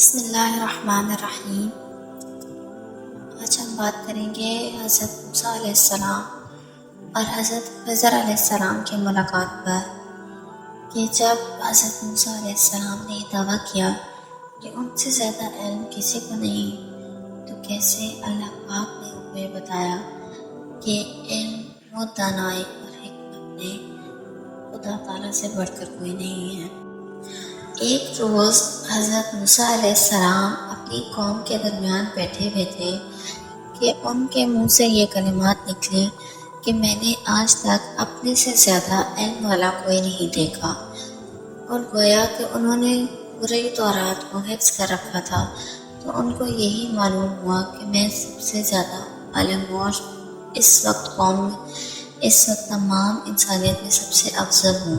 بسم اللہ الرحمن الرحیم۔ آج ہم بات کریں گے حضرت موسیٰ علیہ السلام اور حضرت خضر علیہ السلام کی ملاقات پر، کہ جب حضرت موسیٰ علیہ السلام نے یہ دعویٰ کیا کہ ان سے زیادہ علم کسی کو نہیں، تو کیسے اللہ پاک نے ان کو یہ بتایا کہ علم و دانائی اور حکمت میں خدا تعالیٰ سے بڑھ کر کوئی نہیں ہے۔ ایک روز حضرت موسیٰ علیہ السلام اپنی قوم کے درمیان بیٹھے ہوئے تھے کہ ان کے منہ سے یہ کلمات نکلی کہ میں نے آج تک اپنے سے زیادہ علم والا کوئی نہیں دیکھا، اور گویا کہ انہوں نے پورے تورات کو حفظ کر رکھا تھا، تو ان کو یہی معلوم ہوا کہ میں سب سے زیادہ عالم ہوں، اور اس وقت قوم میں، اس وقت تمام انسانیت میں سب سے افضل ہوں۔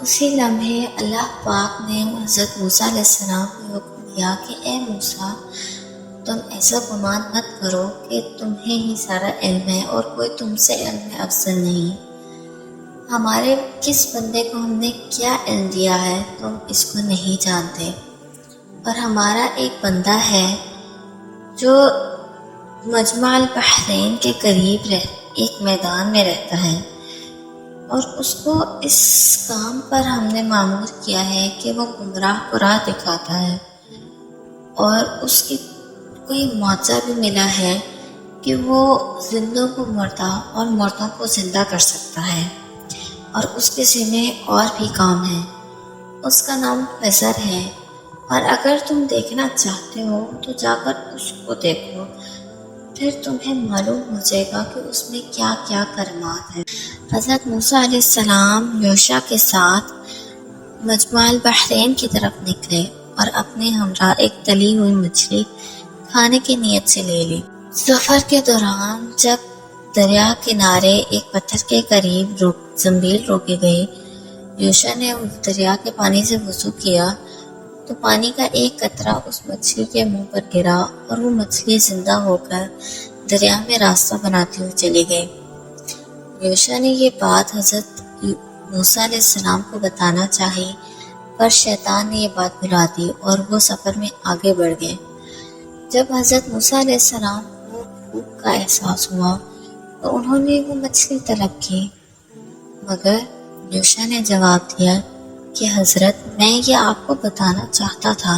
اسی لمحے اللہ پاک نے حضرت موسیٰ علیہ السلام کو حکم دیا کہ اے موسیٰ، تم ایسا گمان مت کرو کہ تمہیں ہی سارا علم ہے اور کوئی تم سے علم میں افضل نہیں۔ ہمارے کس بندے کو ہم نے کیا علم دیا ہے تم اس کو نہیں جانتے، اور ہمارا ایک بندہ ہے جو مجمع البحرین کے قریب ایک میدان میں رہتا ہے، اور اس کو اس کام پر ہم نے معمور کیا ہے کہ وہ گمراہ کو راہ دکھاتا ہے، اور اس کی کوئی معجزہ بھی ملا ہے کہ وہ زندوں کو مردہ اور مردوں کو زندہ کر سکتا ہے، اور اس کے ذمہ اور بھی کام ہیں۔ اس کا نام خضر ہے، اور اگر تم دیکھنا چاہتے ہو تو جا کر اس کو دیکھو، پھر تمہیں معلوم ہو جائے گا کہ اس میں کیا کیا کرامات ہیں۔ حضرت موسیٰ علیہ السلام یوشع کے ساتھ مجمع البحرین کی طرف نکلے اور اپنے ہمراہ ایک تلی ہوئی مچھلی کھانے کی نیت سے لے لی۔ سفر کے دوران جب دریا کنارے ایک پتھر کے قریب زنبیل روکی گئی، یوشع نے اس دریا کے پانی سے وضو کیا تو پانی کا ایک قطرہ اس مچھلی کے منہ پر گرا، اور وہ مچھلی زندہ ہو کر دریا میں راستہ بناتی ہوئی چلی گئی۔ یوشع نے یہ بات حضرت موسیٰ علیہ السلام کو بتانا چاہی، پر شیطان نے یہ بات بھلا دی اور وہ سفر میں آگے بڑھ گئے۔ جب حضرت موسیٰ علیہ السلام کو بھوک کا احساس ہوا تو انہوں نے وہ مچھلی طلب کی، مگر یوشع نے جواب دیا کہ حضرت، میں یہ آپ کو بتانا چاہتا تھا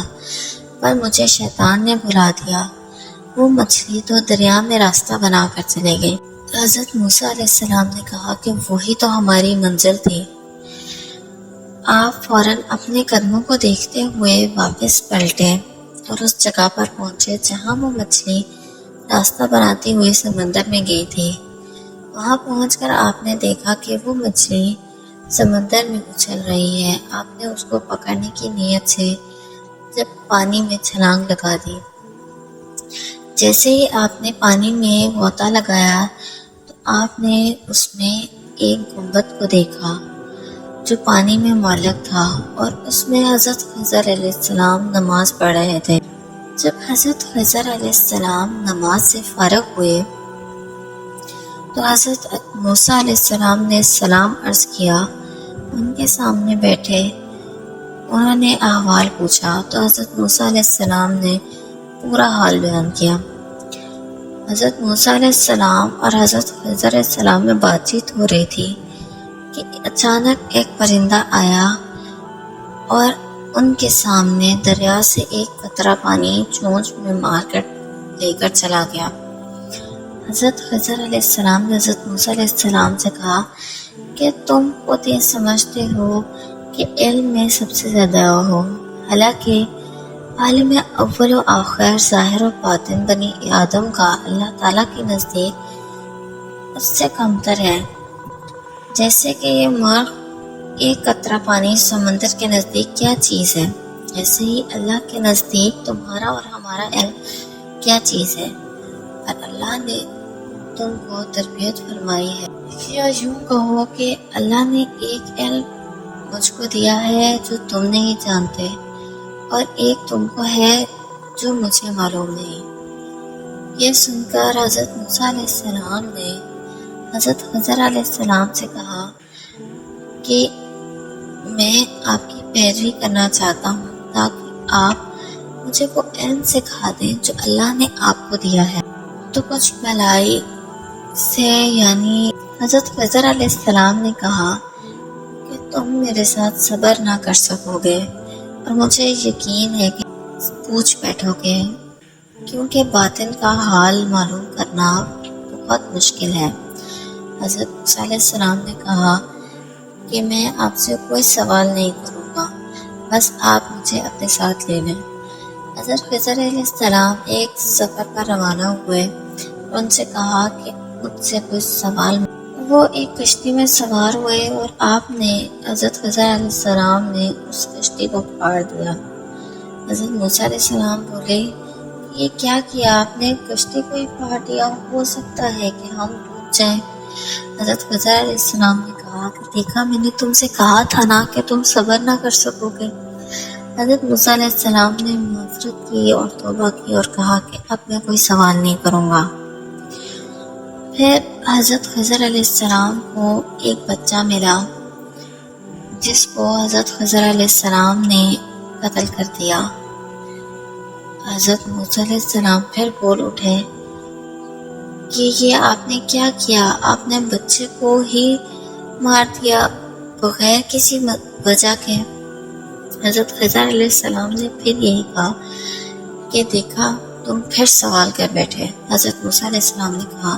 پر مجھے شیطان نے بھلا دیا۔ وہ مچھلی تو دریا میں راستہ بنا کر چلے گئی۔ حضرت موسیٰ علیہ السلام نے کہا کہ وہی تو ہماری منزل تھی۔ آپ فوراً اپنے قدموں کو دیکھتے ہوئے واپس پلٹے اور اس جگہ پر پہنچے جہاں وہ مچھلی راستہ بناتی ہوئی سمندر میں گئی تھی۔ وہاں پہنچ کر آپ نے دیکھا کہ وہ مچھلی سمندر میں اچھل رہی ہے۔ آپ نے اس کو پکڑنے کی نیت سے جب پانی میں چھلانگ لگا دی، جیسے ہی آپ نے پانی میں غوطہ لگایا تو آپ نے اس میں ایک گنبد کو دیکھا جو پانی میں معلق تھا، اور اس میں حضرت خضر علیہ السلام نماز پڑھ رہے تھے۔ جب حضرت خضر علیہ السلام نماز سے فارغ ہوئے تو حضرت موسیٰ علیہ السلام نے سلام عرض کیا۔ ان کے سامنے بیٹھے انہوں نے احوال پوچھا تو حضرت موسیٰ علیہ السلام نے پورا حال بیان کیا۔ حضرت موسیٰ علیہ السلام اور حضرت خضر علیہ السلام میں بات چیت ہو رہی تھی کہ اچانک ایک پرندہ آیا اور ان کے سامنے دریا سے ایک قطرہ پانی چونچ میں مار کر لے کر چلا گیا۔ حضرت خضر علیہ السلام نے حضرت موسیٰ علیہ السلام سے کہا کہ تم خود یہ سمجھتے ہو کہ علم میں سب سے زیادہ ہو، حالانکہ عالم اول و آخر، ظاہر و باطن بنی آدم کا اللہ تعالیٰ کے نزدیک اس سے کمتر ہے۔ جیسے کہ یہ مرغ ایک قطرہ پانی سمندر کے نزدیک کیا چیز ہے، ایسے ہی اللہ کے نزدیک تمہارا اور ہمارا علم کیا چیز ہے، اور اللہ نے تم کو تربیت فرمائی ہے، یا یوں کہو کہ اللہ نے ایک علم مجھ کو دیا ہے جو تم نہیں جانتے، اور ایک تم کو ہے جو مجھے معلوم نہیں۔ یہ سن کر حضرت موسیٰ علیہ السلام نے حضرت خضر علیہ السلام سے کہا کہ میں آپ کی پیروی کرنا چاہتا ہوں تاکہ آپ مجھے وہ علم سکھا دیں جو اللہ نے آپ کو دیا ہے۔ تو کچھ بلائی سے یعنی حضرت خضر علیہ السلام نے کہا کہ تم میرے ساتھ صبر نہ کر سکو گے اور مجھے یقین ہے کہ پوچھ بیٹھو گے، کیونکہ باطن کا حال معلوم کرنا بہت مشکل ہے۔ حضرت موسیٰ علیہ السلام نے کہا کہ میں آپ سے کوئی سوال نہیں کروں گا، بس آپ مجھے اپنے ساتھ لے لیں۔ حضرت خضر علیہ السلام ایک سفر پر روانہ ہوئے اور ان سے کہا کہ مجھ سے کوئی سوال وہ ایک کشتی میں سوار ہوئے اور آپ نے حضرت خضر علیہ السلام نے اس کشتی کو پھاڑ دیا۔ حضرت موسیٰ علیہ السلام بولے یہ کیا کیا آپ نے؟ کشتی کو ہی پھاڑ دیا، ہو سکتا ہے کہ ہم ڈوب جائیں۔ حضرت خضر علیہ السلام نے کہا کہ دیکھا میں نے تم سے کہا تھا نا کہ تم صبر نہ کر سکو گے۔ حضرت موسیٰ علیہ السلام نے معذرت کی اور توبہ کی اور کہا کہ اب میں کوئی سوال نہیں کروں گا۔ پھر حضرت خضر علیہ السلام کو ایک بچہ ملا جس کو حضرت خضر علیہ السلام نے قتل کر دیا۔ حضرت موسیٰ علیہ السلام پھر بول اٹھے کہ یہ آپ نے کیا کیا؟ آپ نے بچے کو ہی مار دیا بغیر کسی وجہ کے۔ حضرت خضر علیہ السلام نے پھر یہی کہا کہ دیکھا تم پھر سوال کر بیٹھے۔ حضرت موسیٰ علیہ السلام نے کہا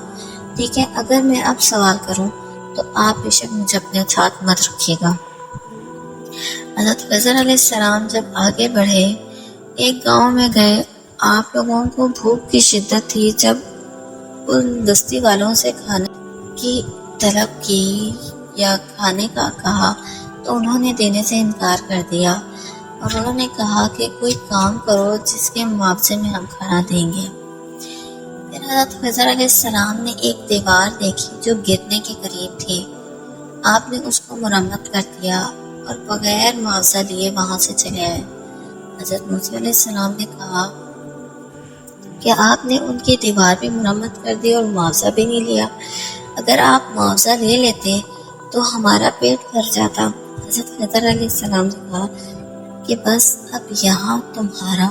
ٹھیک ہے، اگر میں اب سوال کروں تو آپ بے شک مجھے اپنے ساتھ مت رکھیے گا۔ حضرت خضر علیہ السلام جب آگے بڑھے ایک گاؤں میں گئے، آپ لوگوں کو بھوک کی شدت تھی۔ جب ان بستی والوں سے کھانے کی طلب کی یا کھانے کا کہا تو انہوں نے دینے سے انکار کر دیا اور انہوں نے کہا کہ کوئی کام کرو جس کے معاوضے میں ہم کھانا دیں گے۔ پھر حضرت خضر علیہ السلام نے ایک دیوار دیکھی جو گرنے کے قریب تھی۔ آپ نے اس کو مرمت کر دیا اور بغیر معاوضہ لیے وہاں سے چلے آئے۔ حضرت موسیٰ علیہ السلام نے کہا کہ آپ نے ان کی دیوار بھی مرمت کر دی اور معاوضہ بھی نہیں لیا، اگر آپ معاوضہ لے لیتے تو ہمارا پیٹ بھر جاتا۔ حضرت خضر علیہ السلام نے کہا کہ بس اب یہاں تمہارا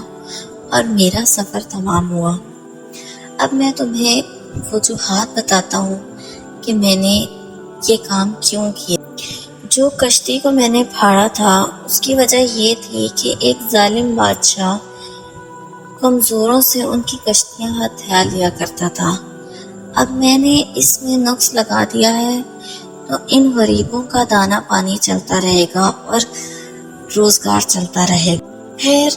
اور میرا سفر تمام ہوا، اب میں تمہیں وجوہات بتاتا ہوں کہ میں نے یہ کام کیوں کیا۔ جو کشتی کو میں نے پھاڑا تھا اس کی وجہ یہ تھی کہ ایک ظالم بادشاہ کمزوروں سے ان کی کشتیاں ہتھیا لیا کرتا تھا۔ اب میں نے اس میں نقص لگا دیا ہے تو ان غریبوں کا دانا پانی چلتا رہے گا اور روزگار چلتا رہے گا۔ پھر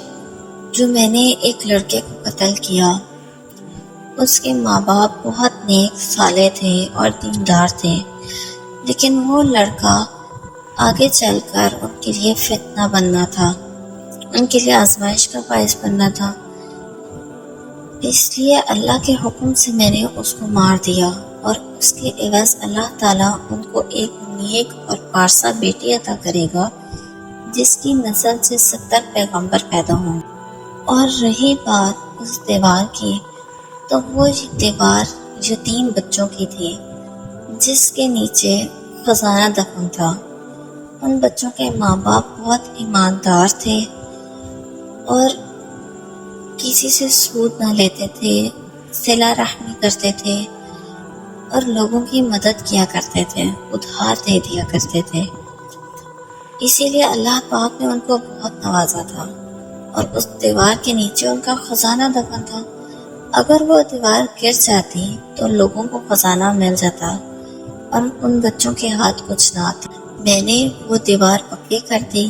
جو میں نے ایک لڑکے کو قتل کیا، اس کے ماں باپ بہت نیک صالح تھے اور دیندار تھے، لیکن وہ لڑکا آگے چل کر ان کے لیے فتنہ بننا تھا، ان کے لیے آزمائش کا باعث بننا تھا، اس لیے اللہ کے حکم سے میں نے اس کو مار دیا اور اس کے عوض اللہ تعالیٰ ان کو ایک نیک اور پارسا بیٹی عطا کرے گا جس کی نسل سے 70 پیغمبر پیدا ہوں۔ اور رہی بات اس دیوار کی، تو وہ دیوار یتیم بچوں کی تھی جس کے نیچے خزانہ دفن تھا۔ ان بچوں کے ماں باپ بہت ایماندار تھے اور کسی سے سود نہ لیتے تھے، صلہ رحمی کرتے تھے اور لوگوں کی مدد کیا کرتے تھے، ادھار دے دیا کرتے تھے۔ اسی لیے اللہ پاک نے ان کو بہت نوازا تھا اور اس دیوار کے نیچے ان کا خزانہ دفن تھا۔ اگر وہ دیوار گر جاتی تو لوگوں کو خزانہ مل جاتا اور ان بچوں کے ہاتھ کچھ نہ آتا۔ میں نے وہ دیوار پکی کر دی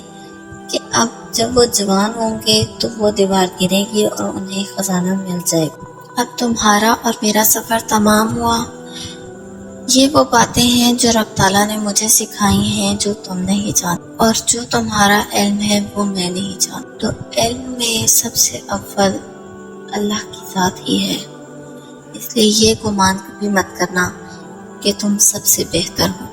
کہ اب جب وہ جوان ہوں گے تو وہ دیوار گرے گی اور انہیں خزانہ مل جائے گا۔ اب تمہارا اور میرا سفر تمام ہوا۔ یہ وہ باتیں ہیں جو رب تعالیٰ نے مجھے سکھائی ہیں جو تم نہیں جانتے، اور جو تمہارا علم ہے وہ میں نہیں جانتا۔ تو علم میں سب سے اول اللہ کی ذات ہی ہے، اس لیے یہ گمان کبھی مت کرنا کہ تم سب سے بہتر ہو۔